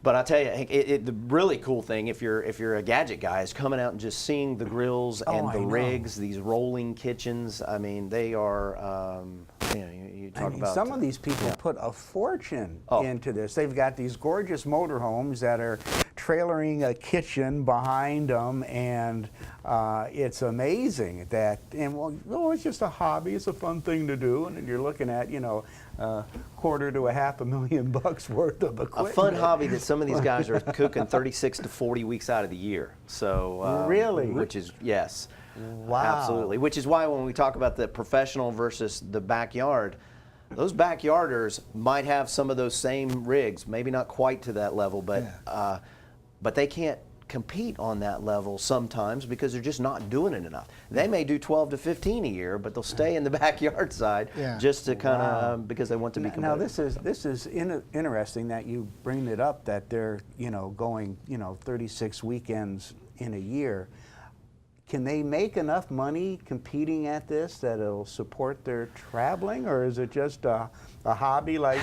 But I tell you, the really cool thing, if you're a gadget guy, is coming out and just seeing the grills and the rigs, these rolling kitchens. I mean, they are. You talk about some of these people put a fortune into this. They've got these gorgeous motorhomes that are trailering a kitchen behind them, and it's amazing that. And it's just a hobby. It's a fun thing to do, and you're looking at $250,000 to $500,000 worth of equipment. A fun hobby that some of these guys are cooking 36 to 40 weeks out of the year. So really, which is yes. Wow. Absolutely. Which is why when we talk about the professional versus the backyard, those backyarders might have some of those same rigs, maybe not quite to that level, but they can't compete on that level sometimes because they're just not doing it enough. They may do 12 to 15 a year, but they'll stay in the backyard side just to kind of because they want to be competitive. Now this is interesting that you bring it up, that they're going 36 weekends in a year. Can they make enough money competing at this that it'll support their traveling, or is it just a hobby like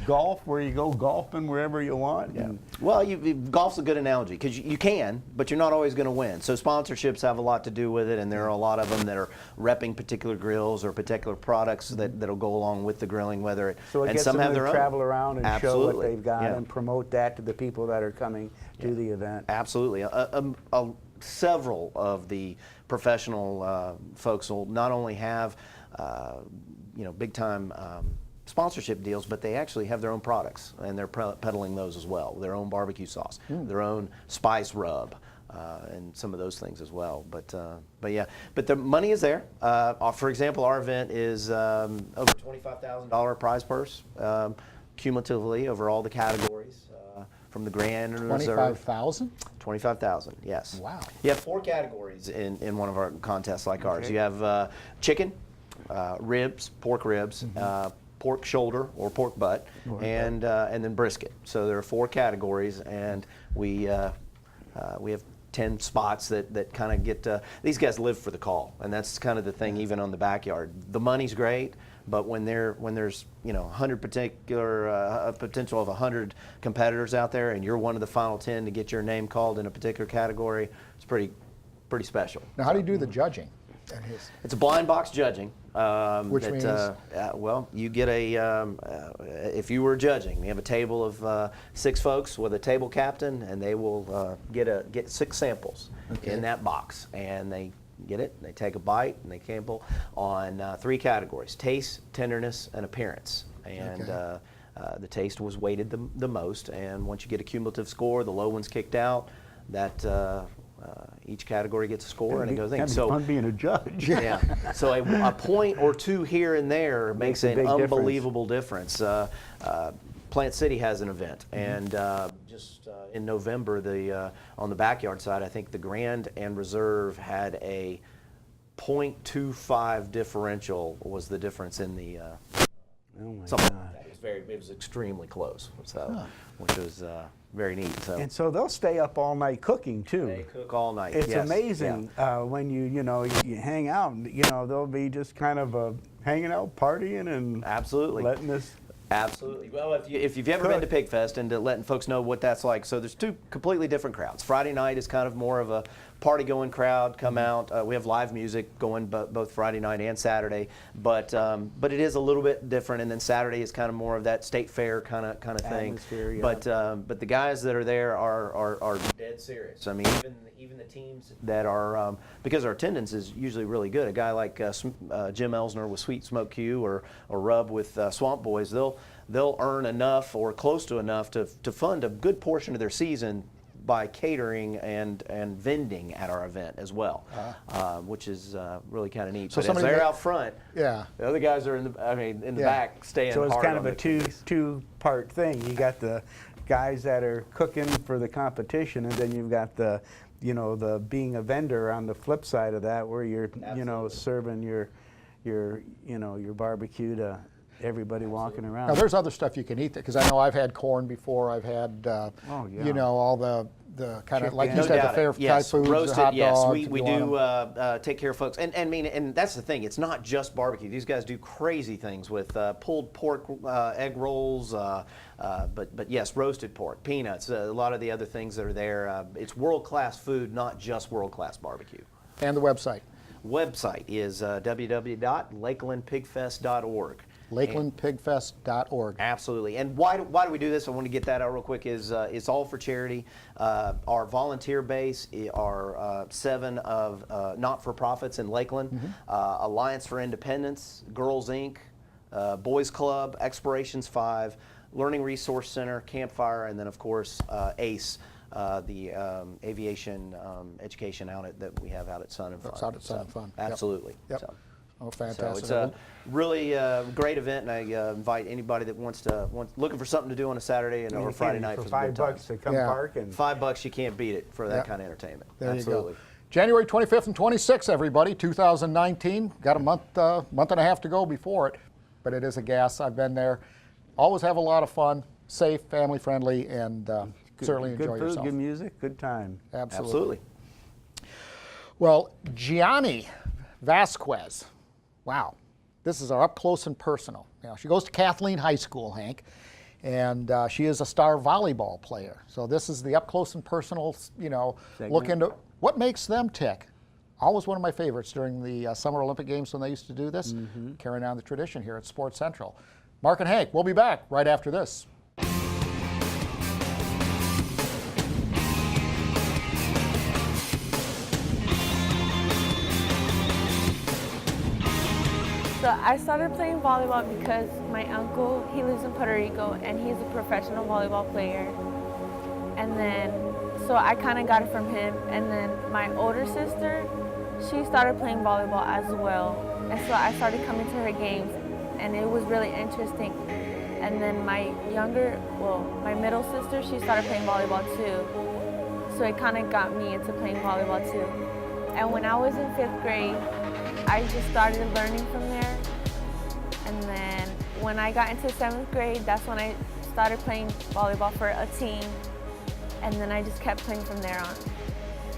golf, where you go golfing wherever you want? Yeah. Well, golf's a good analogy because you can, but you're not always going to win. So sponsorships have a lot to do with it, and there are a lot of them that are repping particular grills or particular products that'll go along with the grilling. So it and gets some them have to their travel own. around and Absolutely. show what they've got and promote that to the people that are coming to the event. Absolutely. Several of the professional folks will not only have big time sponsorship deals, but they actually have their own products, and they're peddling those as well. Their own barbecue sauce, their own spice rub, and some of those things as well. But the money is there. For example, our event is over $25,000 prize purse cumulatively over all the categories. From the Grand and Reserve. 25,000? 25,000, yes. Wow. You have 4 categories in one of our contests like ours. You have chicken, ribs, pork ribs, pork shoulder or pork butt, and then brisket. So there are 4 categories, and we have 10 spots that kind of get. These guys live for the call, and that's kind of the thing. Even on the backyard, the money's great. But when there's 100 a potential of 100 competitors out there, and you're one of the final 10 to get your name called in a particular category, it's pretty special. Now, how do you do the judging? It's a blind box judging. Which means? Well, you get if you were judging, you have a table of 6 folks with a table captain, and they will get 6 samples in that box, and they get it, they take a bite, and they sample on 3 categories: taste, tenderness, and appearance. And the taste was weighted the most, and once you get a cumulative score, the low one's kicked out. That each category gets a score, and it goes in. So fun being a judge. Yeah. So a point or 2 here and there makes an unbelievable difference. Plant City has an event, and just in November, on the backyard side, I think the Grand and Reserve had a 0.25 differential was the difference in the. Oh my something God. like that. It was extremely close, which was very neat. So. And so they'll stay up all night cooking too. They cook all night. It's yes. amazing when you hang out. They'll be just kind of hanging out, partying, and absolutely letting this. Absolutely. Well, if you've ever been to Pigfest and letting folks know what that's like, so there's 2 completely different crowds. Friday night is kind of more of a party-going crowd. Come out. We have live music going both Friday night and Saturday, but it is a little bit different. And then Saturday is kind of more of that state fair kind of thing. Atmosphere, yeah. But the guys that are there are dead serious. I mean, even the teams that are because our attendance is usually really good. A guy like Jim Elsner with Sweet Smoke Q or Rub with Swamp Boys, they'll earn enough or close to enough to fund a good portion of their season by catering and vending at our event as well, which is really kind of neat. So but as they're out front, yeah, the other guys are in the back staying So it's hard kind of on a the two-part thing. You got the guys that are cooking for the competition, and then you've got the the being a vendor on the flip side of that, where you're serving your barbecue to everybody walking around. Now there's other stuff you can eat because I know I've had corn before. I've had all the kind of like you said, the fair type foods, roasted, hot dogs. we do take care of folks, and that's the thing. It's not just barbecue. These guys do crazy things with pulled pork, egg rolls, but yes, roasted pork, peanuts, a lot of the other things that are there. It's world-class food, not just world-class barbecue. And the website. Website is www.lakelandpigfest.org. LakelandPigfest.org. Absolutely. And why do we do this? I want to get that out real quick. It's all for charity. Our volunteer base are 7 of not-for-profits in Lakeland. Alliance for Independence, Girls Inc., Boys Club, Explorations 5, Learning Resource Center, Campfire, and then of course ACE, the aviation education outlet that we have out at Sun and Fun. That's out at Sun and Fun. Absolutely. Yep. So. Oh, fantastic. So it's a really great event, and I invite anybody that looking for something to do on a Saturday or Friday night for the good $5 to come park. And $5, you can't beat it for that kind of entertainment. There Absolutely. you go. January 25th and 26th, everybody, 2019. Got a month and a half to go before it, but it is a gas. I've been there. Always have a lot of fun, safe, family friendly, and certainly enjoy good food, yourself. Good music, good time. Absolutely. Well, Gianne Vazquez. Wow, this is our up close and personal. She goes to Kathleen High School, Hank, and she is a star volleyball player. So this is the up close and personal, look into what makes them tick. Always one of my favorites during the Summer Olympic Games when they used to do this, carrying on the tradition here at Sports Central. Mark and Hank, we'll be back right after this. So I started playing volleyball because my uncle, he lives in Puerto Rico and he's a professional volleyball player. And then, so I kind of got it from him. And then my older sister, she started playing volleyball as well. And so I started coming to her games and it was really interesting. And then my middle sister, she started playing volleyball too. So it kind of got me into playing volleyball too. And when I was in 5th grade, I just started learning from there. And then when I got into 7th grade, that's when I started playing volleyball for a team. And then I just kept playing from there on.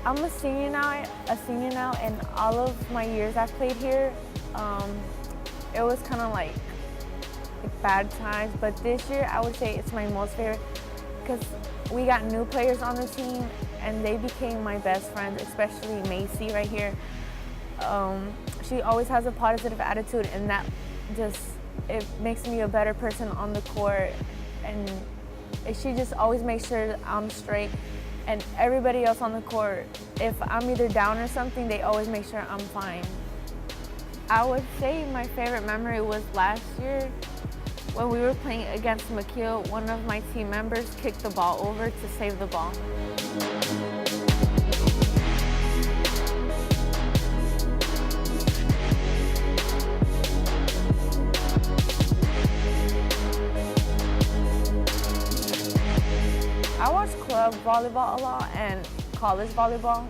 I'm a senior now, and all of my years I've played here, it was kind of like bad times, but this year I would say it's my most favorite because we got new players on the team and they became my best friends, especially Macy right here. She always has a positive attitude and that it makes me a better person on the court, and she just always makes sure that I'm straight. And everybody else on the court, if I'm either down or something, they always make sure I'm fine. I would say my favorite memory was last year when we were playing against McKeel. One of my team members kicked the ball over to save the ball. I watch club volleyball a lot and college volleyball,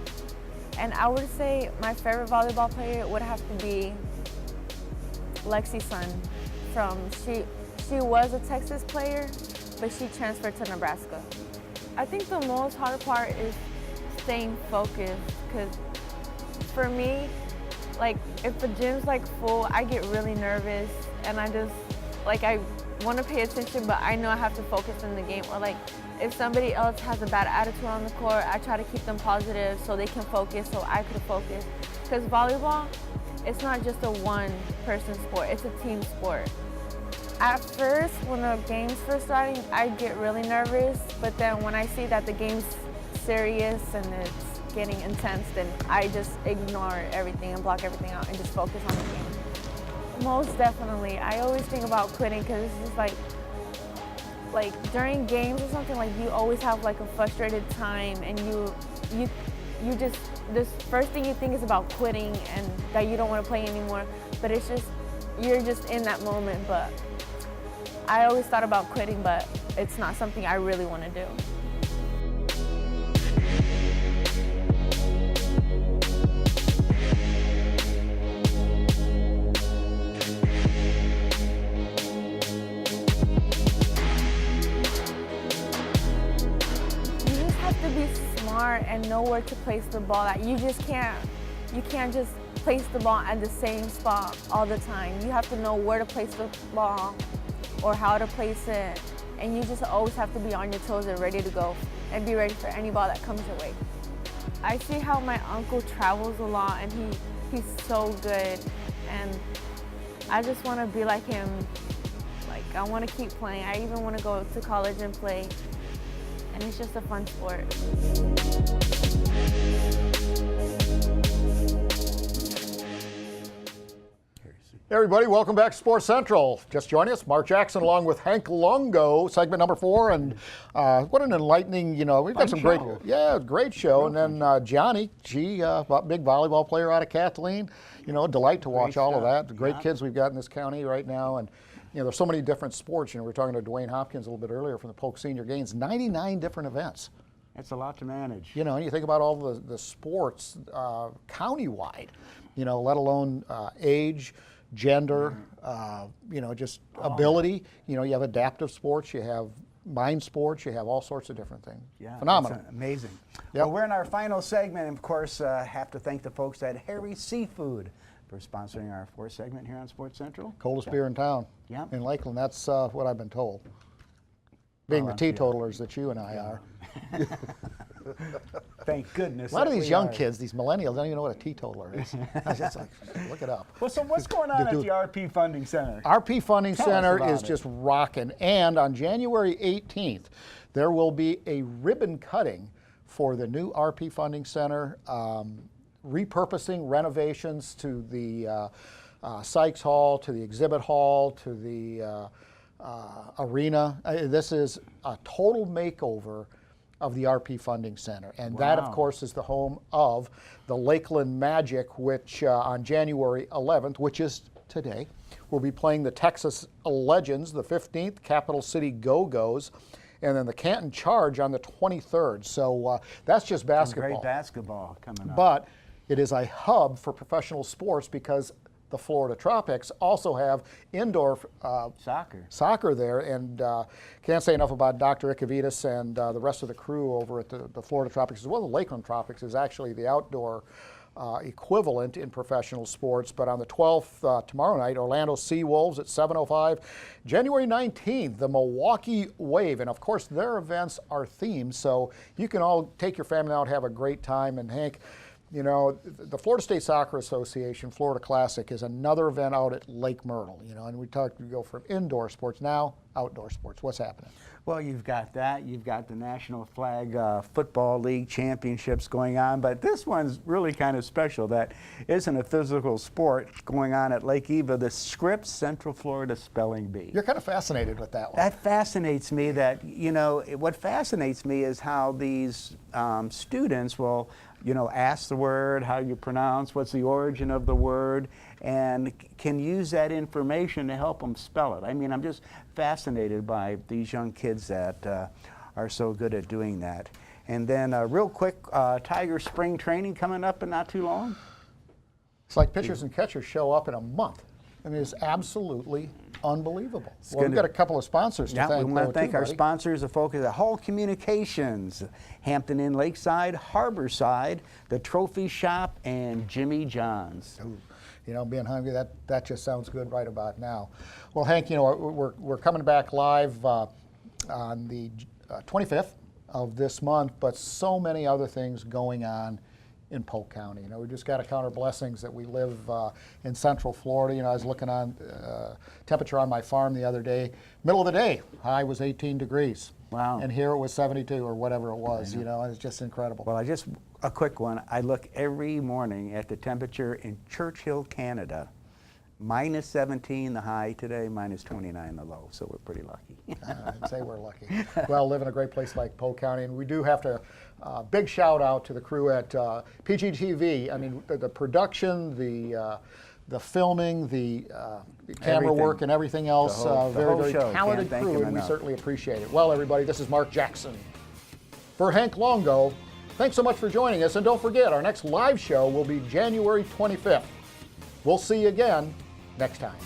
and I would say my favorite volleyball player would have to be Lexi's son. She was a Texas player, but she transferred to Nebraska. I think the most hard part is staying focused, because for me, like if the gym's like full, I get really nervous and I want to pay attention, but I know I have to focus in the game. Or like if somebody else has a bad attitude on the court, I try to keep them positive so they can focus, so I could focus. Because volleyball, it's not just a one-person sport, it's a team sport. At first, when the game's first starting, I get really nervous, but then when I see that the game's serious and it's getting intense, then I just ignore everything and block everything out and just focus on the game. Most definitely. I always think about quitting because it's just like, like during games or something, like you always have like a frustrated time, and you just, this first thing you think is about quitting and that you don't want to play anymore, but it's just, you're just in that moment. But I always thought about quitting, but it's not something I really want to do. And know where to place the ball at. You can't just place the ball at the same spot all the time. You have to know where to place the ball or how to place it, and you just always have to be on your toes and ready to go and be ready for any ball that comes your way. I see how my uncle travels a lot, and he's so good, and I just want to be like him. Like, I want to keep playing. I even want to go to college and play. And it's just a fun sport. Hey everybody, welcome back to Sports Central. Just joining us, Mark Jackson along with Hank Longo, segment number 4, and what an enlightening, we've got some great show. And then Gianne, she, big volleyball player out of Kathleen, a delight to watch all of that. The great kids we've got in this county right now, and there's so many different sports. We were talking to Duane Hopkins a little bit earlier from the Polk Senior Games, 99 different events. That's a lot to manage. And you think about all the sports countywide, let alone age, gender, just ability. You have adaptive sports, you have mind sports, you have all sorts of different things. Yeah, phenomenal. Amazing. Yep. Well, we're in our final segment, and of course, have to thank the folks at Harry's Seafood for sponsoring our 4th segment here on Sports Central. Coldest beer in town. Yeah. In Lakeland, that's what I've been told. Being the teetotalers that you and I are. Thank goodness. A lot of these young kids, these millennials, don't even know what a teetotaler is. I just look it up. Well, so what's going on at the RP Funding Center? RP Funding Center is just rocking. And on January 18th, there will be a ribbon cutting for the new RP Funding Center, repurposing renovations to the Sykes Hall, to the exhibit hall, to the arena. This is a total makeover of the RP Funding Center. And that, of course, is the home of the Lakeland Magic, which on January 11th, which is today, will be playing the Texas Legends, the 15th, Capital City Go-Go's, and then the Canton Charge on the 23rd. So that's just basketball. Some great basketball coming up. But it is a hub for professional sports because the Florida Tropics also have indoor soccer there, and can't say enough about Dr. Ikevitas and the rest of the crew over at the Florida Tropics, as well as the Lakeland Tropics is actually the outdoor equivalent in professional sports. But on the 12th, tomorrow night, Orlando Seawolves at 7:05. January 19th, the Milwaukee Wave, and of course their events are themed, so you can all take your family out, have a great time. And Hank, the Florida State Soccer Association Florida Classic is another event out at Lake Myrtle, and we go from indoor sports now, outdoor sports. What's happening? Well, you've got that. You've got the National Flag Football League Championships going on, but this one's really kind of special. That isn't a physical sport going on at Lake Eva, the Scripps Central Florida Spelling Bee. You're kind of fascinated with that one. That fascinates me. What fascinates me is how these students will ask the word, how you pronounce, what's the origin of the word, and can use that information to help them spell it. I mean, I'm just fascinated by these young kids that are so good at doing that. And then real quick, Tiger spring training coming up in not too long. It's like pitchers and catchers show up in a month. I mean, it's absolutely unbelievable. Well, we've got a couple of sponsors to thank. We want to thank our sponsors, the folks at Hull Communications, Hampton Inn Lakeside, Harborside, the Trophy Shop, and Jimmy John's. Ooh. Being hungry, that just sounds good right about now. Well, Hank, we're coming back live on the 25th of this month, but so many other things going on in Polk County. We just got to count our blessings that we live in Central Florida. I was looking on temperature on my farm the other day. Middle of the day, high was 18 degrees. Wow. And here it was 72 or whatever it was. It's just incredible. Well, a quick one. I look every morning at the temperature in Churchill, Canada, minus 17 the high today, minus 29 the low, so we're pretty lucky. I'd say we're lucky. Well, live in a great place like Polk County, and we do have to, big shout out to the crew at PGTV. I mean, the production, the filming, the camera work, and everything else. Very talented crew, and we certainly appreciate it. Well, everybody, this is Mark Jackson. For Hank Longo, thanks so much for joining us, and don't forget, our next live show will be January 25th. We'll see you again next time.